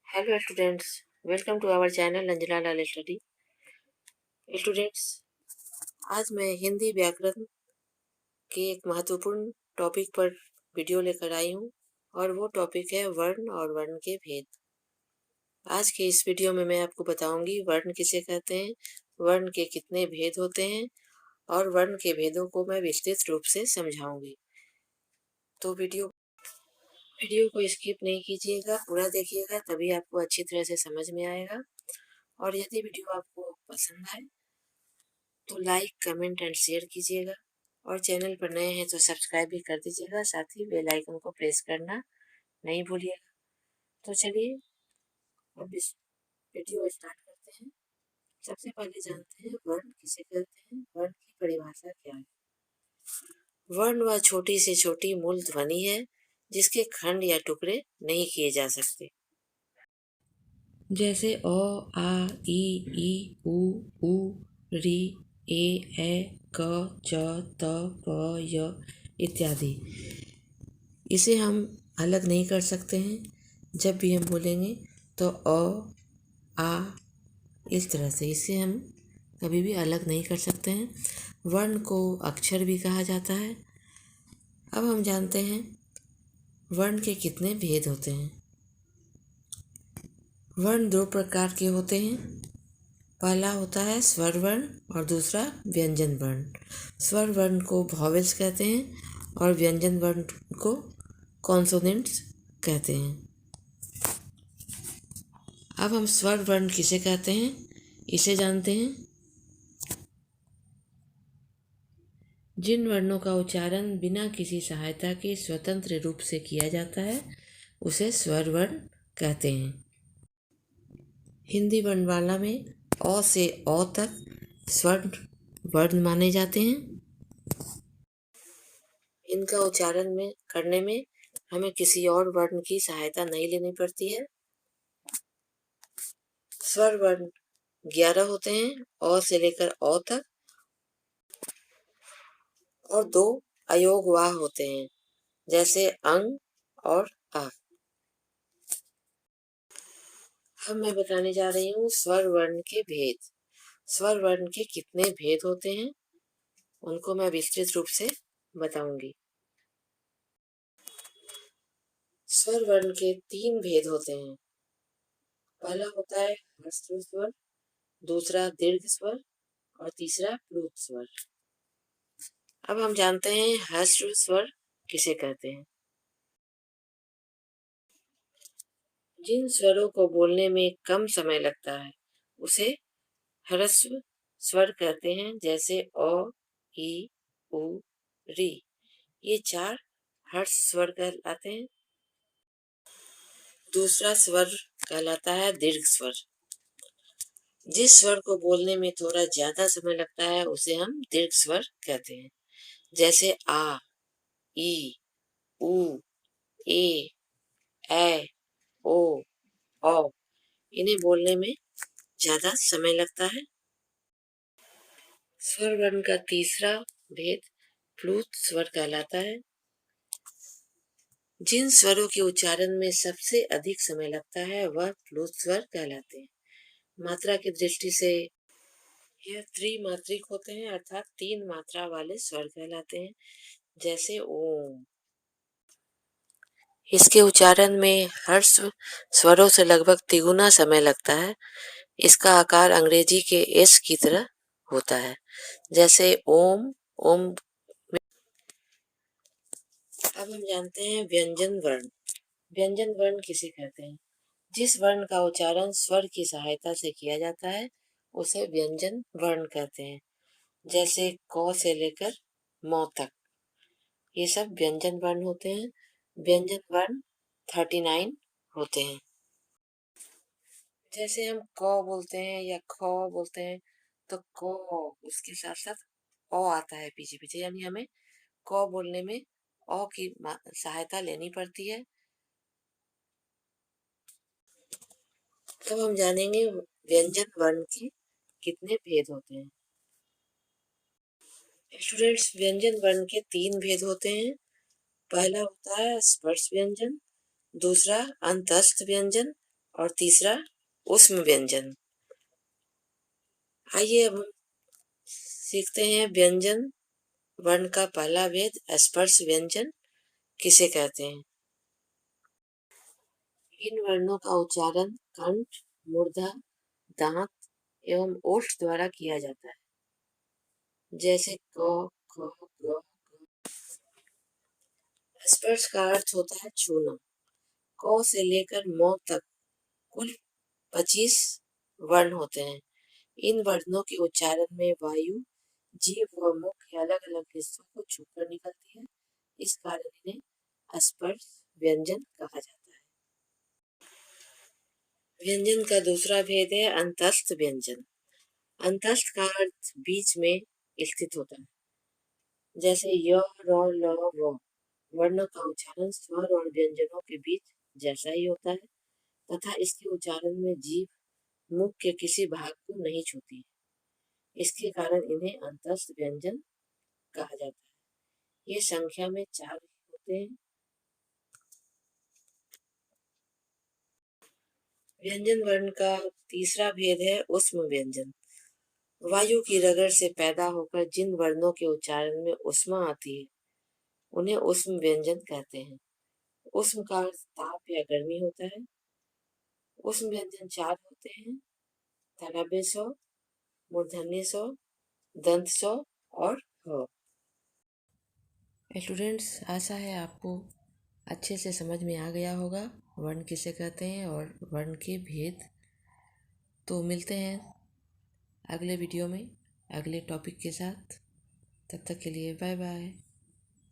Hello students, welcome to our channel Anjana Lal study. Students, आज मैं हिंदी व्याकरण के एक महत्वपूर्ण टॉपिक पर वीडियो लेकर आई हूँ और वो टॉपिक है वर्ण और वर्ण के भेद। आज के इस वीडियो में मैं आपको बताऊंगी वर्ण किसे कहते हैं, वर्ण के कितने भेद होते हैं और वर्ण के भेदों को मैं विस्तृत रूप से समझाऊंगी। तो वीडियो को स्किप नहीं कीजिएगा, पूरा देखिएगा, तभी आपको अच्छी तरह से समझ में आएगा। और यदि वीडियो आपको पसंद आए तो लाइक, कमेंट एंड शेयर कीजिएगा और चैनल पर नए हैं तो सब्सक्राइब भी कर दीजिएगा, साथ ही बेल आइकन को प्रेस करना नहीं भूलिएगा। तो चलिए अब इस वीडियो स्टार्ट करते हैं। सबसे पहले जानते हैं वर्ण किसे कहते हैं, वर्ण की परिभाषा क्या है। वर्ण वह छोटी से छोटी मूल ध्वनि है जिसके खंड या टुकड़े नहीं किए जा सकते, जैसे अ, आ, ई, उ, री, ए, क, च, त, प, य इत्यादि। इसे हम अलग नहीं कर सकते हैं। जब भी हम बोलेंगे तो आ इस तरह से, इसे हम कभी भी अलग नहीं कर सकते हैं। वर्ण को अक्षर भी कहा जाता है। अब हम जानते हैं वर्ण के कितने भेद होते हैं। वर्ण दो प्रकार के होते हैं। पहला होता है स्वर वर्ण और दूसरा व्यंजन वर्ण। स्वर वर्ण को वॉवेल्स कहते हैं और व्यंजन वर्ण को कॉन्सोनेंट्स कहते हैं। अब हम स्वर वर्ण किसे कहते हैं, इसे जानते हैं। जिन वर्णों का उच्चारण बिना किसी सहायता के स्वतंत्र रूप से किया जाता है उसे स्वर वर्ण कहते हैं। हिंदी वर्णमाला में अ से अ तक स्वर वर्ण माने जाते हैं। इनका उच्चारण करने में हमें किसी और वर्ण की सहायता नहीं लेनी पड़ती है। स्वर वर्ण 11 होते हैं, अ से लेकर अ तक, और 2 अयोग वाह होते हैं, जैसे अंग और आ। अब मैं बताने जा रही हूँ स्वर वर्ण के भेद। स्वर वर्ण के कितने भेद होते हैं उनको मैं विस्तृत रूप से बताऊंगी। स्वर वर्ण के 3 भेद होते हैं। पहला होता है ह्रस्व स्वर, दूसरा दीर्घ स्वर और तीसरा प्लूत स्वर। अब हम जानते हैं ह्रस्व स्वर किसे कहते हैं। जिन स्वरों को बोलने में कम समय लगता है उसे ह्रस्व स्वर कहते हैं, जैसे अ, ई, उ, री। ये 4 हर्ष स्वर कहलाते हैं। दूसरा स्वर कहलाता है दीर्घ स्वर। जिस स्वर को बोलने में थोड़ा ज्यादा समय लगता है उसे हम दीर्घ स्वर कहते हैं, जैसे आ, ई, उ, ए, ओ, औ। इन्हें बोलने में ज्यादा समय लगता है। स्वर वर्ण का तीसरा भेद प्लूत स्वर कहलाता है। जिन स्वरों के उच्चारण में सबसे अधिक समय लगता है वह प्लूत स्वर कहलाते हैं। मात्रा की दृष्टि से यह त्रिमात्रिक होते हैं, अर्थात 3 मात्रा वाले स्वर कहलाते हैं, जैसे ओम। इसके उच्चारण में हर्ष स्वरों से लगभग तिगुना समय लगता है। इसका आकार अंग्रेजी के एस की तरह होता है, जैसे ओम, ओम। अब हम जानते हैं व्यंजन वर्ण। व्यंजन वर्ण किसे कहते हैं। जिस वर्ण का उच्चारण स्वर की सहायता से किया जाता है उसे व्यंजन वर्ण कहते हैं, जैसे क से लेकर म तक। ये सब व्यंजन वर्ण होते हैं। व्यंजन वर्ण 39 होते हैं। जैसे हम क बोलते हैं या ख बोलते हैं तो क उसके साथ साथ अ आता है पीछे पीछे, यानी हमें क बोलने में अ की सहायता लेनी पड़ती है। तब हम जानेंगे व्यंजन वर्ण के कितने भेद होते हैं। स्टूडेंट्स, व्यंजन वर्ण के 3 भेद होते हैं। पहला होता है स्पर्श व्यंजन, दूसरा अंतस्थ व्यंजन और तीसरा ऊष्म व्यंजन। आइए अब हम सीखते हैं व्यंजन वर्ण का पहला भेद स्पर्श व्यंजन किसे कहते हैं। इन वर्णों का उच्चारण कंठ, मूर्धा, दांत एवं ओष्ठ द्वारा किया जाता है, जैसे क, ख, ग। स्पर्श का अर्थ होता है छूना। क से लेकर म तक कुल 25 वर्ण होते हैं। इन वर्णों के उच्चारण में वायु जीभ व मुख के अलग अलग हिस्सों को छूकर निकलती है। इस कारण इन्हें स्पर्श व्यंजन कहा जाता है। व्यंजन का दूसरा भेद है अंतस्थ व्यंजन। अंतस्थ का अर्थ बीच में स्थित होता है, जैसे य, र, ल, व। वर्णों का उच्चारण स्वर और व्यंजनों के बीच जैसा ही होता है तथा इसके उच्चारण में जीभ मुख के किसी भाग को नहीं छूती है। इसके कारण इन्हें अंतस्थ व्यंजन कहा जाता है। ये संख्या में 4 होते हैं। व्यंजन वर्ण का तीसरा भेद है ऊष्म व्यंजन। वायु की रगड़ से पैदा होकर जिन वर्णों के उच्चारण में ऊष्मा आती है उन्हें ऊष्म व्यंजन कहते हैं। ऊष्म का अर्थ ताप या गर्मी होता है। ऊष्म व्यंजन 4 होते हैं: तालव्य स्व, मूर्धन्य स्व, दंत स्व और ह। स्टूडेंट्स, आशा है आपको अच्छे से समझ में आ गया होगा वर्ण किसे कहते हैं और वर्ण के भेद। तो मिलते हैं अगले वीडियो में अगले टॉपिक के साथ। तब तक के लिए बाय बाय।